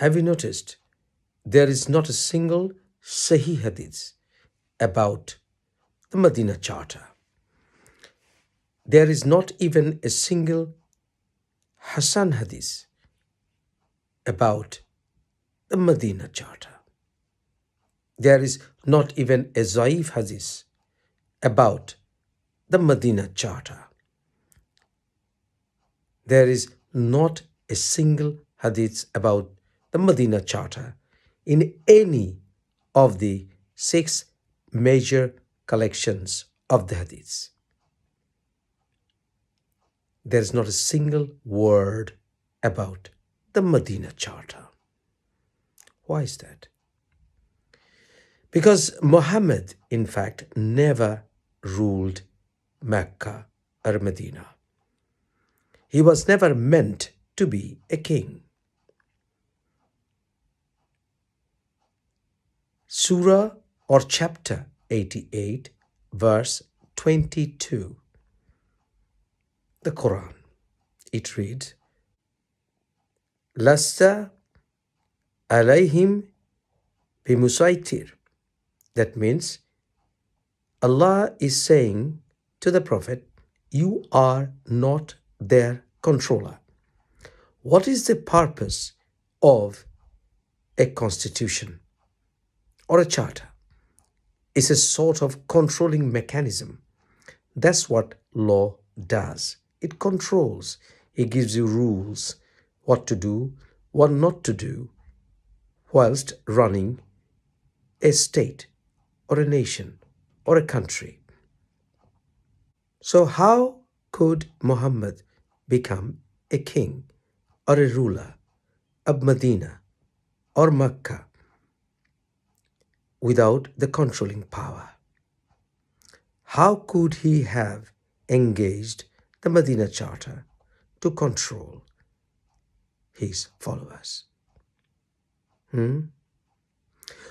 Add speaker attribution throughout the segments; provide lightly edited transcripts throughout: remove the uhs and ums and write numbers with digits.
Speaker 1: Have you noticed there is not a single Sahih Hadith about the Medina Charter? There is not even a single Hassan Hadith about the Medina Charter. There is not even a Zaif Hadith about the Medina Charter. There is not a single Hadith about the Medina Charter in any of the 6 major collections of the Hadiths. There is not a single word about the Medina Charter. Why is that? Because Muhammad, in fact, never ruled Mecca or Medina. He was never meant to be a king. Surah or chapter 88, verse 22. The Quran. It reads, Lasta alayhim bimusaitir. That means Allah is saying to the Prophet, you are not their controller. What is the purpose of a constitution or a charter? It's a sort of controlling mechanism. That's what law does. It controls. It gives you rules, what to do, what not to do, whilst running a state or a nation or a country. So how could Muhammad become a king or a ruler of Medina or Mecca without the controlling power? How could he have engaged the Medina Charter to control his followers?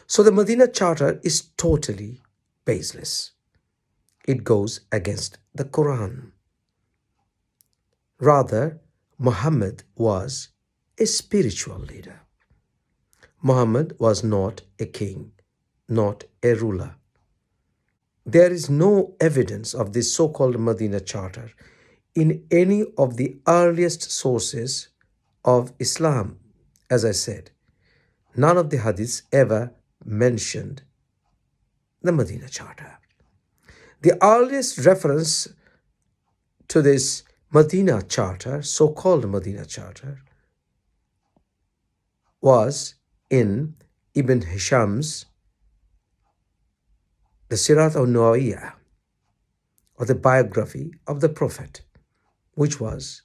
Speaker 1: So the Medina Charter is totally baseless. It goes against the Quran. Rather, Muhammad was a spiritual leader. Muhammad was not a king, not a ruler. There is no evidence of this so-called Medina Charter in any of the earliest sources of Islam. As I said, none of the hadiths ever mentioned the Medina Charter. The earliest reference to this Medina Charter, so-called Medina Charter, was in Ibn Hisham's the Sirat al-Nawawiyah, or the biography of the Prophet, which was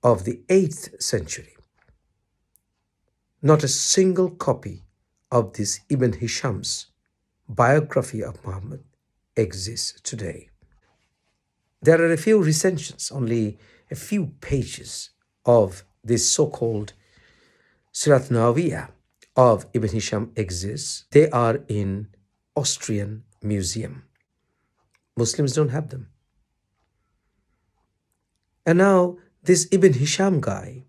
Speaker 1: of the 8th century. Not a single copy of this Ibn Hisham's biography of Muhammad exists today. There are a few recensions, only a few pages of this so-called Sirat Nawawiyah of Ibn Hisham exists. They are in Austrian Museum. Muslims don't have them. And now this Ibn Hisham guy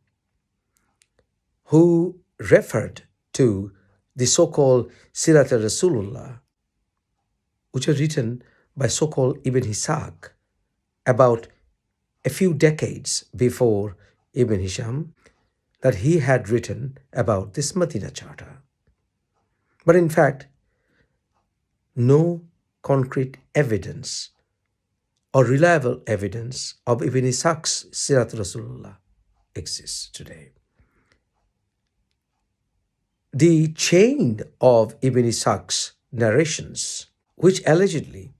Speaker 1: who referred to the so-called Sirat al-Rasulullah, which was written by so-called Ibn Ishaq about a few decades before Ibn Hisham, that he had written about this Medina Charter. But in fact, no concrete evidence or reliable evidence of Ibn Ishaq's Sirat Rasulullah exists today. The chain of Ibn Ishaq's narrations, which allegedly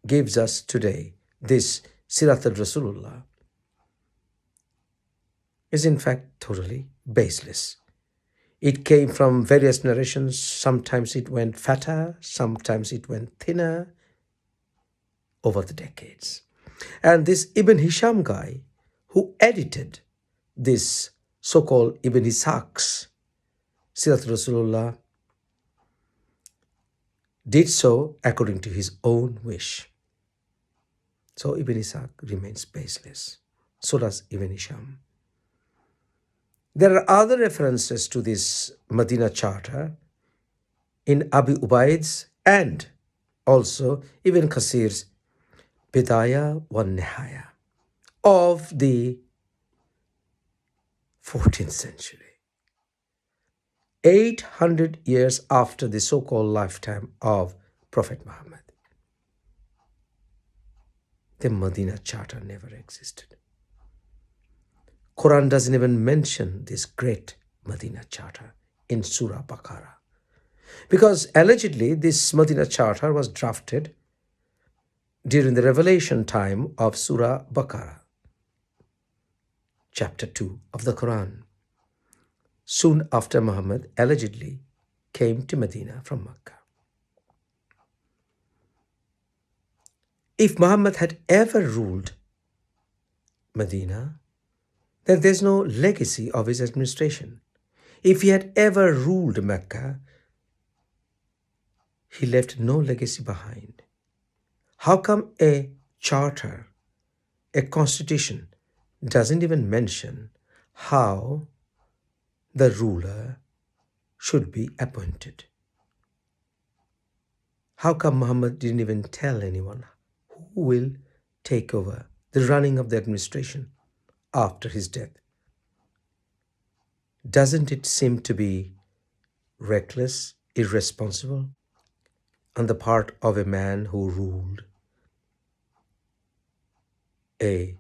Speaker 1: gives us today this Sirat al-Rasulullah, is in fact totally baseless. It came from various narrations. Sometimes it went fatter, sometimes it went thinner over the decades. And this Ibn Hisham guy who edited this so-called Ibn Ishaq's Sirat Rasulullah did so according to his own wish. So Ibn Ishaq remains baseless. So does Ibn Hisham. There are other references to this Medina Charter in Abu Ubaid's and also Ibn Kasir's Bidaya wa Nihaya of the 14th century, 800 years after the so-called lifetime of Prophet Muhammad. The Medina Charter never existed. Quran doesn't even mention this great Medina Charter in Surah Baqarah. Because allegedly this Medina Charter was drafted during the revelation time of Surah Baqarah, chapter 2 of the Quran, soon after Muhammad allegedly came to Medina from Mecca. If Muhammad had ever ruled Medina, then there's no legacy of his administration. If he had ever ruled Mecca, he left no legacy behind. How come a charter, a constitution, doesn't even mention how the ruler should be appointed? How come Muhammad didn't even tell anyone who will take over the running of the administration after his death? Doesn't it seem to be reckless, irresponsible on the part of a man who ruled a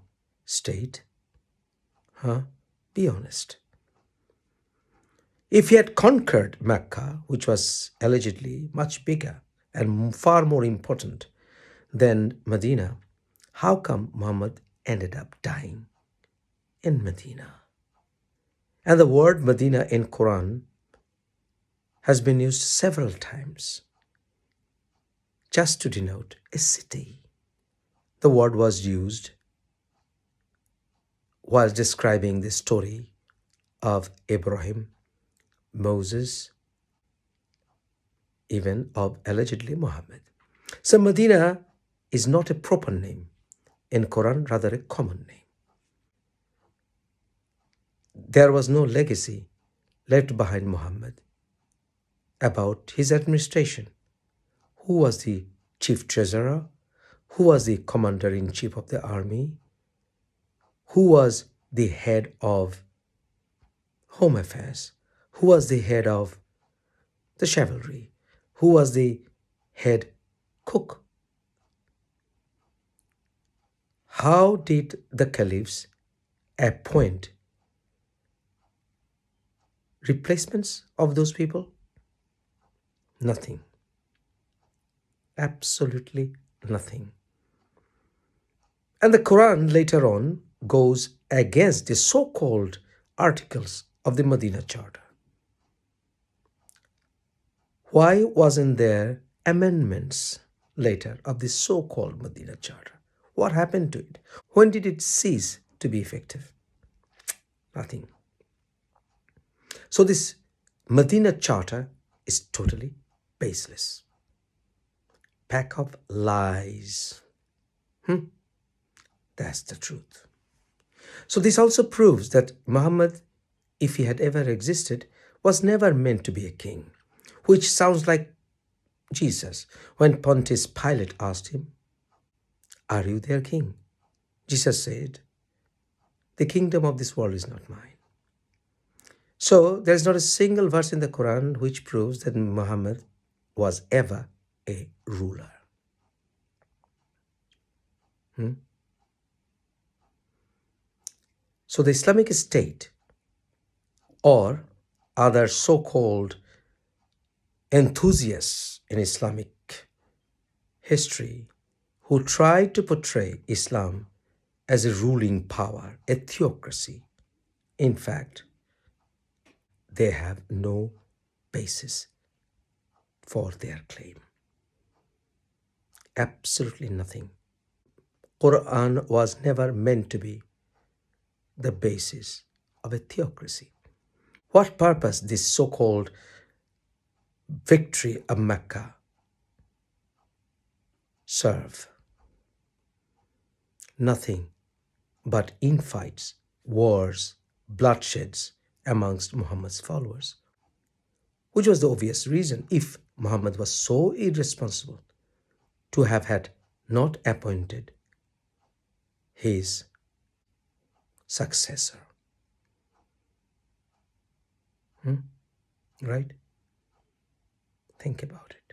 Speaker 1: state? Be honest. If he had conquered Mecca, which was allegedly much bigger and far more important than Medina, how come Muhammad ended up dying in Medina? And the word Medina in Quran has been used several times just to denote a city. The word was used while describing the story of Abraham, Moses, even of allegedly Muhammad. So Medina is not a proper name in Quran, rather a common name. There was no legacy left behind Muhammad about his administration. Who was the chief treasurer? Who was the commander-in-chief of the army? Who was the head of home affairs? Who was the head of the chivalry? Who was the head cook? How did the caliphs appoint replacements of those people? Nothing. Absolutely nothing. And the Quran later on goes against the so-called articles of the Medina Charter. Why wasn't there amendments later of the so-called Medina Charter? What happened to it? When did it cease to be effective? Nothing. So this Medina Charter is totally baseless. Pack of lies. That's the truth. So this also proves that Muhammad, if he had ever existed, was never meant to be a king, which sounds like Jesus when Pontius Pilate asked him, "Are you their king?" Jesus said, "The kingdom of this world is not mine." So there's not a single verse in the Quran which proves that Muhammad was ever a ruler. So the Islamic State or other so-called enthusiasts in Islamic history who tried to portray Islam as a ruling power, a theocracy, in fact, they have no basis for their claim. Absolutely nothing. Quran was never meant to be the basis of a theocracy. What purpose this so-called victory of Mecca serve? Nothing but infights, wars, bloodsheds, amongst Muhammad's followers, which was the obvious reason if Muhammad was so irresponsible to have had not appointed his successor. Right? Think about it.